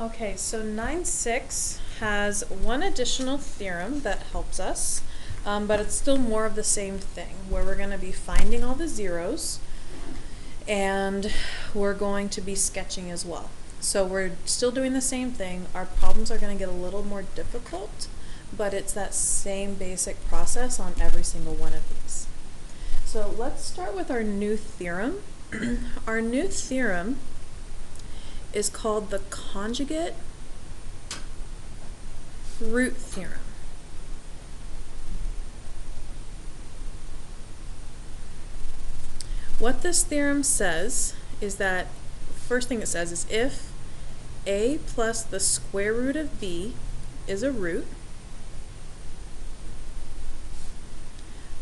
Okay, so 9.6 has one additional theorem that helps us, but it's still more of the same thing, where we're going to be finding all the zeros, and we're going to be sketching as well. So we're still doing the same thing. Our problems are going to get a little more difficult, but it's that same basic process on every single one of these. So let's start with our new theorem. Our new theorem is called the conjugate root theorem. What this theorem says is that, first thing it says is if a plus the square root of b is a root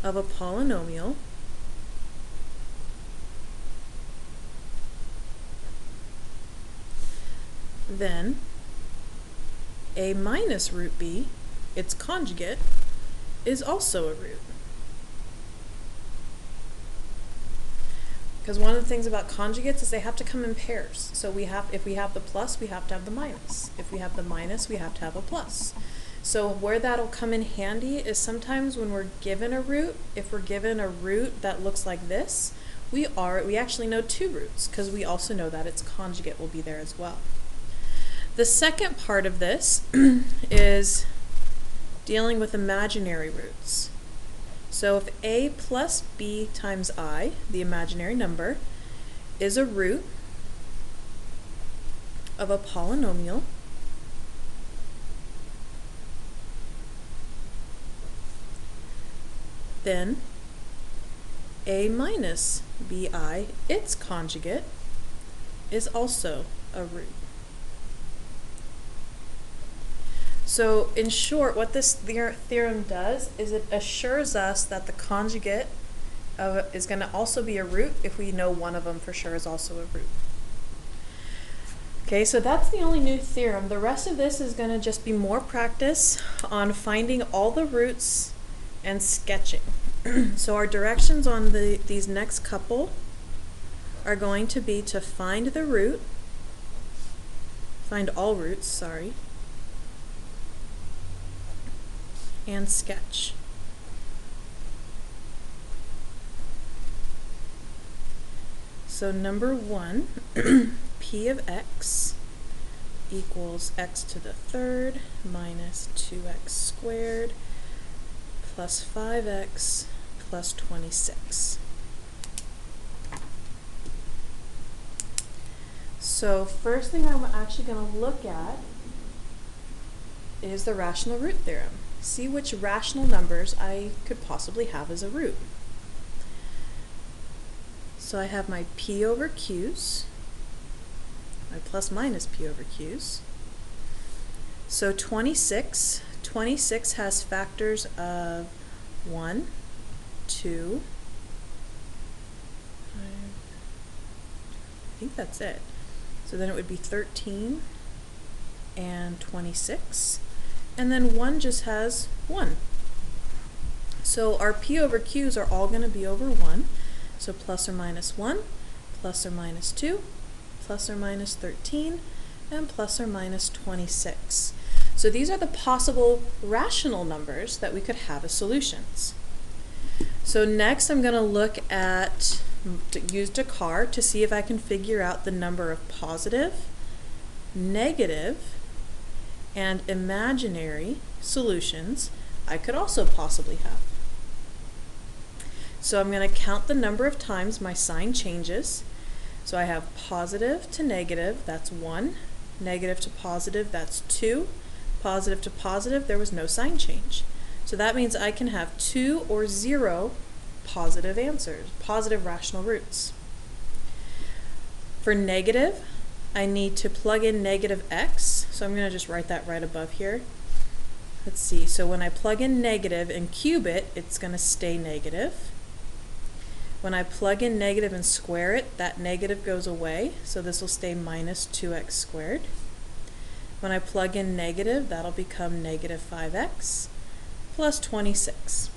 of a polynomial, then a minus root b, its conjugate, is also a root. Because one of the things about conjugates is they have to come in pairs. So if we have the plus, we have to have the minus. If we have the minus, we have to have a plus. So where that'll come in handy is sometimes when we're given a root, if we're given a root that looks like this, we actually know two roots, because we also know that its conjugate will be there as well. The second part of this is dealing with imaginary roots. So if a plus b times I, the imaginary number, is a root of a polynomial, then a minus bi, its conjugate, is also a root. So in short, what this theorem does is it assures us that the conjugate is going to also be a root if we know one of them for sure is also a root. Okay, so that's the only new theorem. The rest of this is going to just be more practice on finding all the roots and sketching. So our directions on these next couple are going to be to find the root, find all roots, sorry, and sketch. So number 1, p of x equals x to the third minus 2x squared plus 5x plus 26. So first thing I'm actually going to look at is the rational root theorem. See which rational numbers I could possibly have as a root. So I have my p over q's, my plus minus p over q's. So 26 has factors of 1, 2, I think that's it. So then it would be 13 and 26. And then 1 just has 1. So our p over q's are all going to be over 1. So plus or minus 1, plus or minus 2, plus or minus 13, and plus or minus 26. So these are the possible rational numbers that we could have as solutions. So next I'm going to look at, use Descartes to see if I can figure out the number of positive, negative, and imaginary solutions I could also possibly have. So I'm going to count the number of times my sign changes. So I have positive to negative, that's 1. Negative to positive, that's 2. Positive to positive, there was no sign change. So that means I can have 2 or 0 positive answers, positive rational roots. For negative, I need to plug in negative x, so I'm going to just write that right above here. Let's see, so when I plug in negative and cube it, it's going to stay negative. When I plug in negative and square it, that negative goes away, so this will stay minus 2x squared. When I plug in negative, that'll become negative 5x plus 26.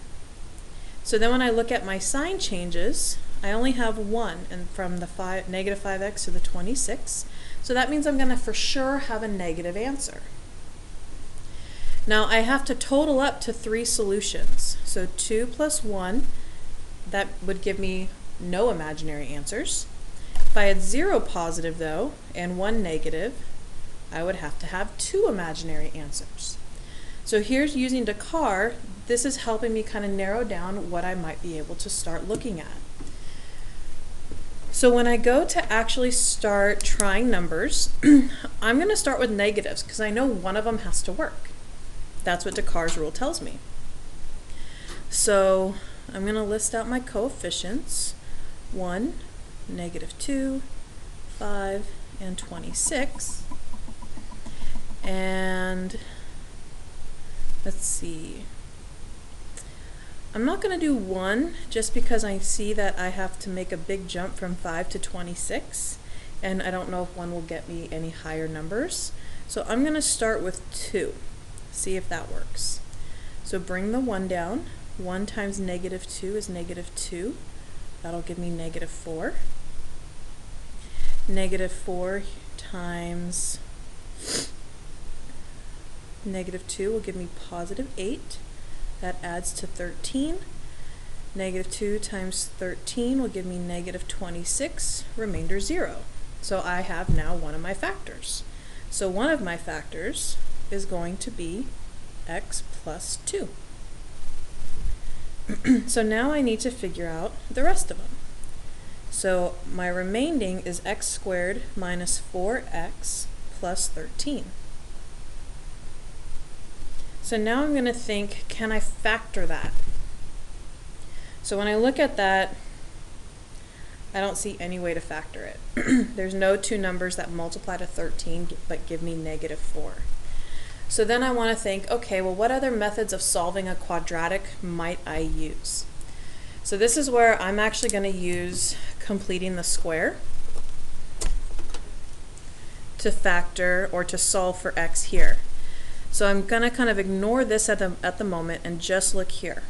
So then when I look at my sign changes, I only have 1, and from the negative 5x to the 26, So that means I'm going to for sure have a negative answer. Now I have to total up to 3 solutions. So 2 plus 1, that would give me no imaginary answers. If I had 0 positive though, and 1 negative, I would have to have 2 imaginary answers. So here's using Descartes, this is helping me kind of narrow down what I might be able to start looking at. So when I go to actually start trying numbers, I'm going to start with negatives because I know one of them has to work. That's what Descartes' rule tells me. So I'm going to list out my coefficients. 1, -2, 5, and 26. And let's see. I'm not going to do 1 just because I see that I have to make a big jump from 5 to 26, and I don't know if 1 will get me any higher numbers. So I'm going to start with 2, see if that works. So bring the 1 down. 1 times -2 is -2. That'll give me -4. -4 times -2 will give me +8. That adds to 13. -2 times 13 will give me -26, remainder 0. So I have now one of my factors. So one of my factors is going to be x plus 2. So now I need to figure out the rest of them. So my remaining is x squared minus 4x plus 13. So now I'm going to think, can I factor that? So when I look at that, I don't see any way to factor it. There's no 2 numbers that multiply to 13 but give me -4. So then I want to think, okay, well, what other methods of solving a quadratic might I use? So this is where I'm actually going to use completing the square to factor or to solve for x here. So I'm going to kind of ignore this at the moment and just look here.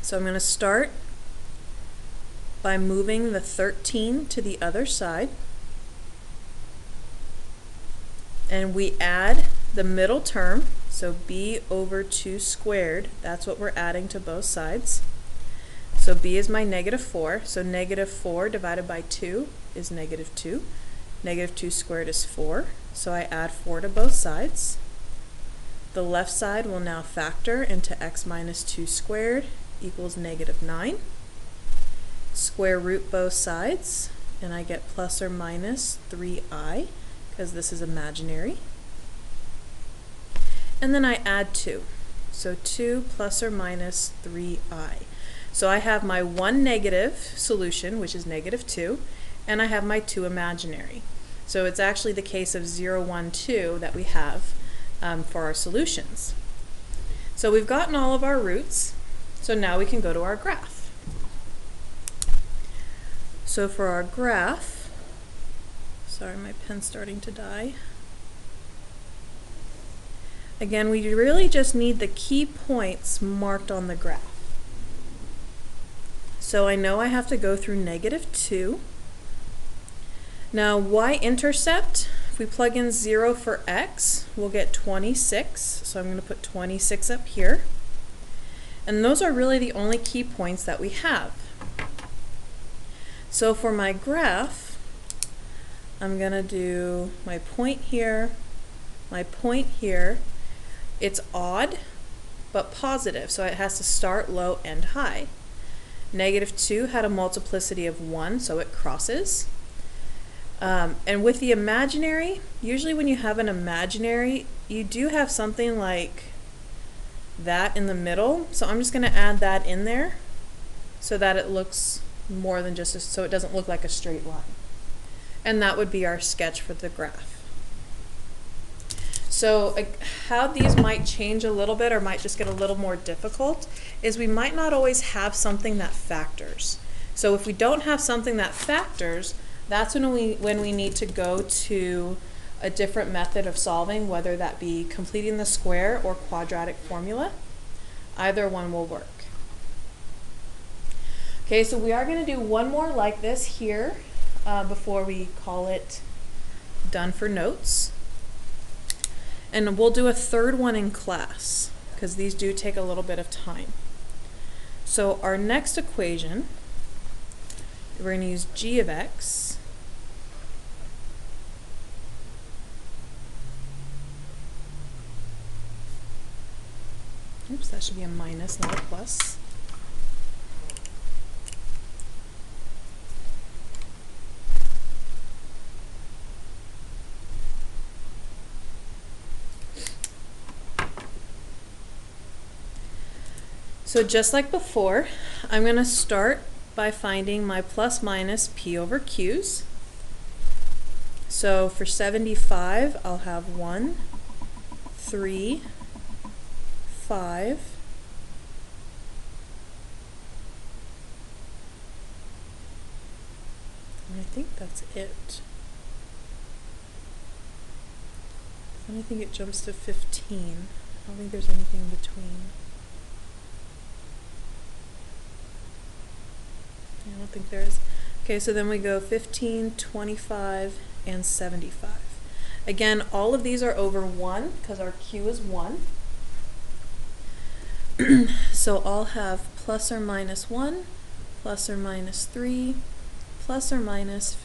So I'm going to start by moving the 13 to the other side. And we add the middle term, so b over 2 squared, that's what we're adding to both sides. So b is my -4, so -4 divided by 2 is -2. -2 squared is 4, so I add 4 to both sides. The left side will now factor into x minus 2 squared equals -9. Square root both sides, and I get plus or minus 3i, because this is imaginary. And then I add 2. So 2 plus or minus 3i. So I have my one negative solution, which is -2, and I have my 2 imaginary. So it's actually the case of 0, 1, 2 that we have for our solutions. So we've gotten all of our roots, so now we can go to our graph. So for our graph, sorry, my pen's starting to die. Again, we really just need the key points marked on the graph. So I know I have to go through -2. Now y-intercept, if we plug in 0 for x, we'll get 26. So I'm going to put 26 up here. And those are really the only key points that we have. So for my graph, I'm going to do my point here, my point here. It's odd, but positive, so it has to start low and high. -2 had a multiplicity of 1, so it crosses. And with the imaginary, usually when you have an imaginary, you do have something like that in the middle. So I'm just going to add that in there so that it looks more than just so it doesn't look like a straight line. And that would be our sketch for the graph. So how these might change a little bit or might just get a little more difficult is we might not always have something that factors. So if we don't have something that factors, that's when we need to go to a different method of solving, whether that be completing the square or quadratic formula. Either one will work. Okay, so we are going to do one more like this here before we call it done for notes. And we'll do a third one in class, because these do take a little bit of time. So our next equation, we're going to use g of x oops, that should be a minus, not a plus. So just like before, I'm going to start by finding my plus minus p over q's. So for 75, I'll have 1, 3, 5, and I think that's it. And I think it jumps to 15. I don't think there's anything in between. I don't think there is. Okay, so then we go 15, 25, and 75. Again, all of these are over 1 because our q is 1. So I'll have plus or minus 1, plus or minus 3, plus or minus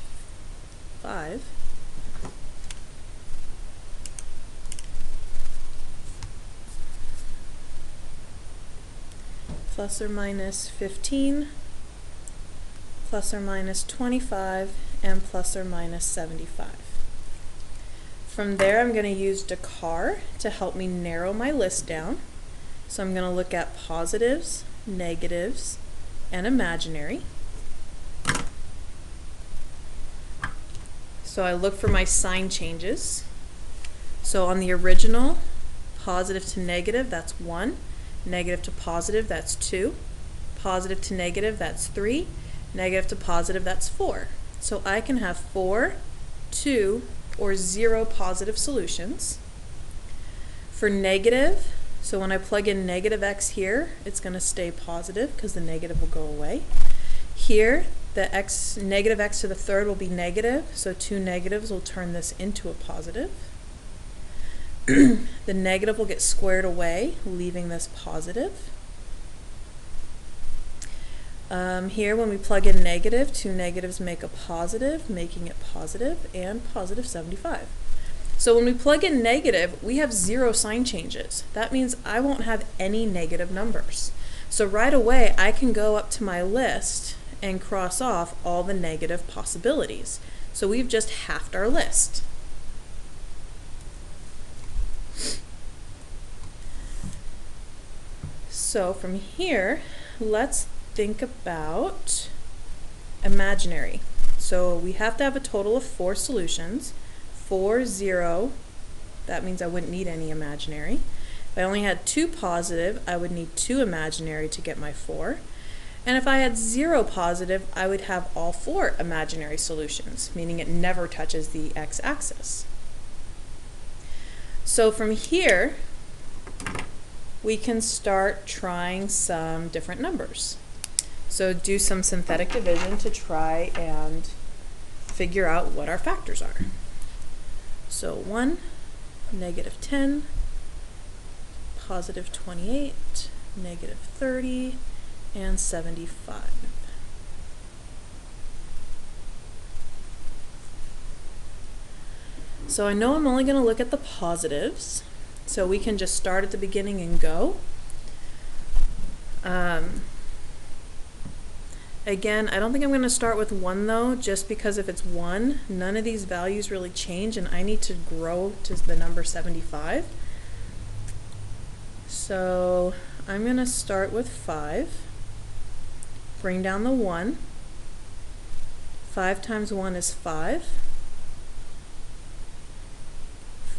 5. Plus or minus 15, plus or minus 25, and plus or minus 75. From there, I'm going to use Dakar to help me narrow my list down. So I'm going to look at positives, negatives, and imaginary. So I look for my sign changes. So on the original, positive to negative, that's 1. Negative to positive, that's 2. Positive to negative, that's 3. Negative to positive, that's 4. So I can have 4, 2, or 0 positive solutions. For negative, so when I plug in negative x here, it's going to stay positive because the negative will go away. Here, the negative x to the third will be negative, so 2 negatives will turn this into a positive. The negative will get squared away, leaving this positive. Here, when we plug in negative, 2 negatives make a positive, making it positive, and positive 75. So when we plug in negative, we have 0 sign changes. That means I won't have any negative numbers. So right away, I can go up to my list and cross off all the negative possibilities. So we've just halved our list. So from here, let's think about imaginary. So we have to have a total of 4 solutions. 4, 0, that means I wouldn't need any imaginary. If I only had 2 positive, I would need 2 imaginary to get my 4. And if I had 0 positive, I would have all 4 imaginary solutions, meaning it never touches the x-axis. So from here, we can start trying some different numbers. So do some synthetic division to try and figure out what our factors are. So 1, negative 10, positive 28, negative 30, and 75. So I know I'm only going to look at the positives, so we can just start at the beginning and go. Again, I don't think I'm going to start with 1 though, just because if it's 1, none of these values really change and I need to grow to the number 75. So I'm going to start with 5, bring down the 1. 5 times 1 is 5.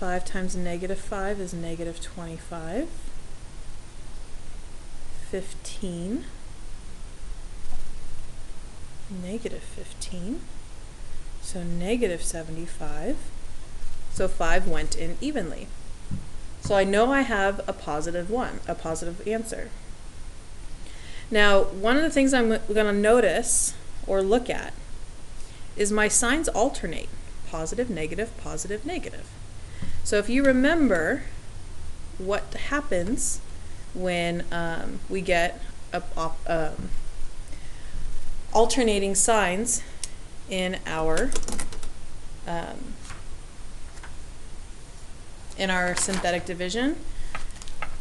5 times negative 5 is negative 25. 15. Negative 15, so negative 75, so 5 went in evenly. So I know I have a positive 1, a positive answer. Now, one of the things I'm going to notice or look at is my signs alternate, positive, negative, positive, negative. So if you remember what happens when we get alternating signs in our synthetic division,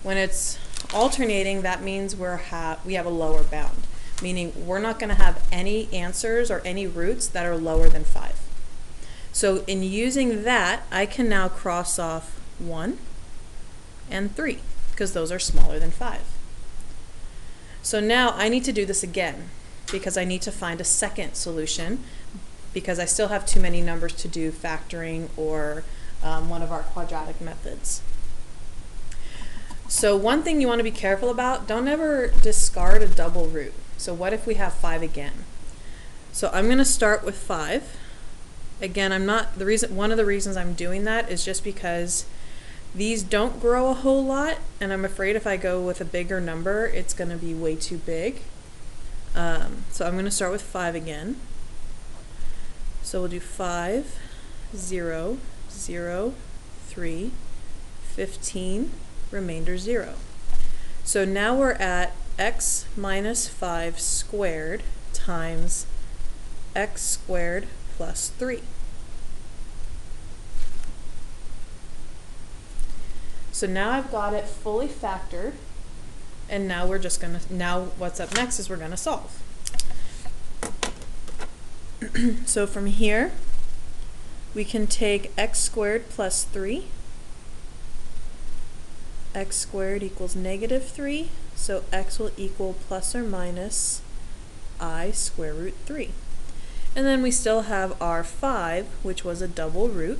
when it's alternating, that means we have a lower bound, meaning we're not going to have any answers or any roots that are lower than 5. So in using that, I can now cross off 1 and 3 because those are smaller than 5. So now I need to do this again because I need to find a second solution because I still have too many numbers to do factoring or one of our quadratic methods. So one thing you want to be careful about, don't ever discard a double root. So what if we have 5 again? So I'm going to start with 5. Again, one of the reasons I'm doing that is just because these don't grow a whole lot, and I'm afraid if I go with a bigger number, it's going to be way too big. So I'm going to start with 5 again. So we'll do 5, 0, 0, 3, 15, remainder 0. So now we're at x minus 5 squared times x squared plus 3. So now I've got it fully factored, and now what's up next is we're gonna solve. So from here, we can take x squared plus 3. X squared equals negative 3, so x will equal plus or minus I square root 3. And then we still have our 5, which was a double root,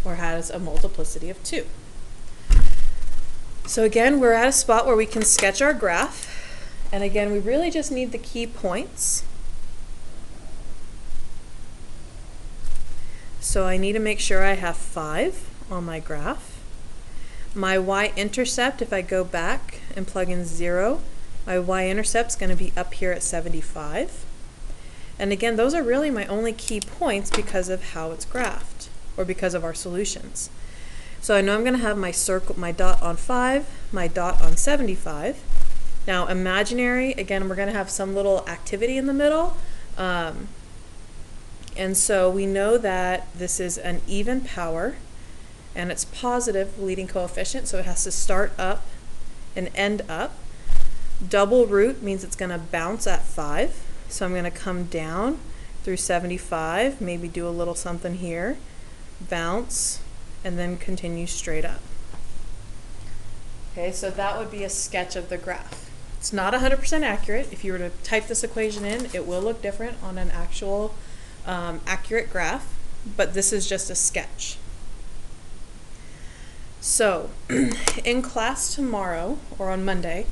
or has a multiplicity of 2. So again, we're at a spot where we can sketch our graph, and again, we really just need the key points. So I need to make sure I have 5 on my graph. My y-intercept, if I go back and plug in 0, my y-intercept is going to be up here at 75. And again, those are really my only key points because of how it's graphed, or because of our solutions. So I know I'm going to have my circle, my dot on 5, my dot on 75. Now imaginary, again, we're going to have some little activity in the middle. And so we know that this is an even power, and it's positive leading coefficient, so it has to start up and end up. Double root means it's going to bounce at 5, so I'm going to come down through 75, maybe do a little something here, bounce, and then continue straight up. Okay, so that would be a sketch of the graph. It's not 100% accurate. If you were to type this equation in, it will look different on an actual accurate graph, but this is just a sketch. So in class tomorrow, or on Monday,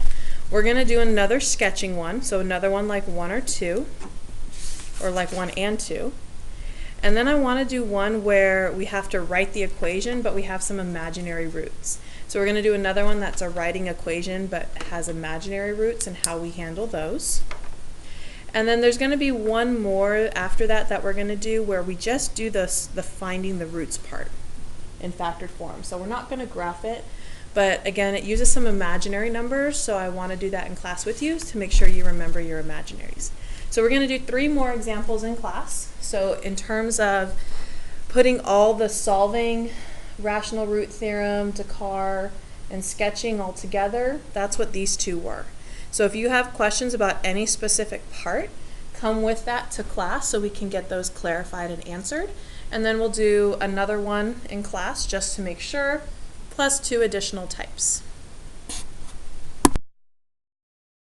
we're going to do another sketching one, so another one like 1 or 2, or like 1 and 2. And then I want to do one where we have to write the equation, but we have some imaginary roots. So we're going to do another one that's a writing equation, but has imaginary roots and how we handle those. And then there's going to be one more after that that we're going to do where we just do the finding the roots part in factored form. So we're not going to graph it, but again, it uses some imaginary numbers, so I want to do that in class with you to make sure you remember your imaginaries. So we're going to do 3 more examples in class. So in terms of putting all the solving, rational root theorem, Dakar, and sketching all together, that's what these 2 were. So if you have questions about any specific part, come with that to class so we can get those clarified and answered. And then we'll do another one in class just to make sure, plus 2 additional types.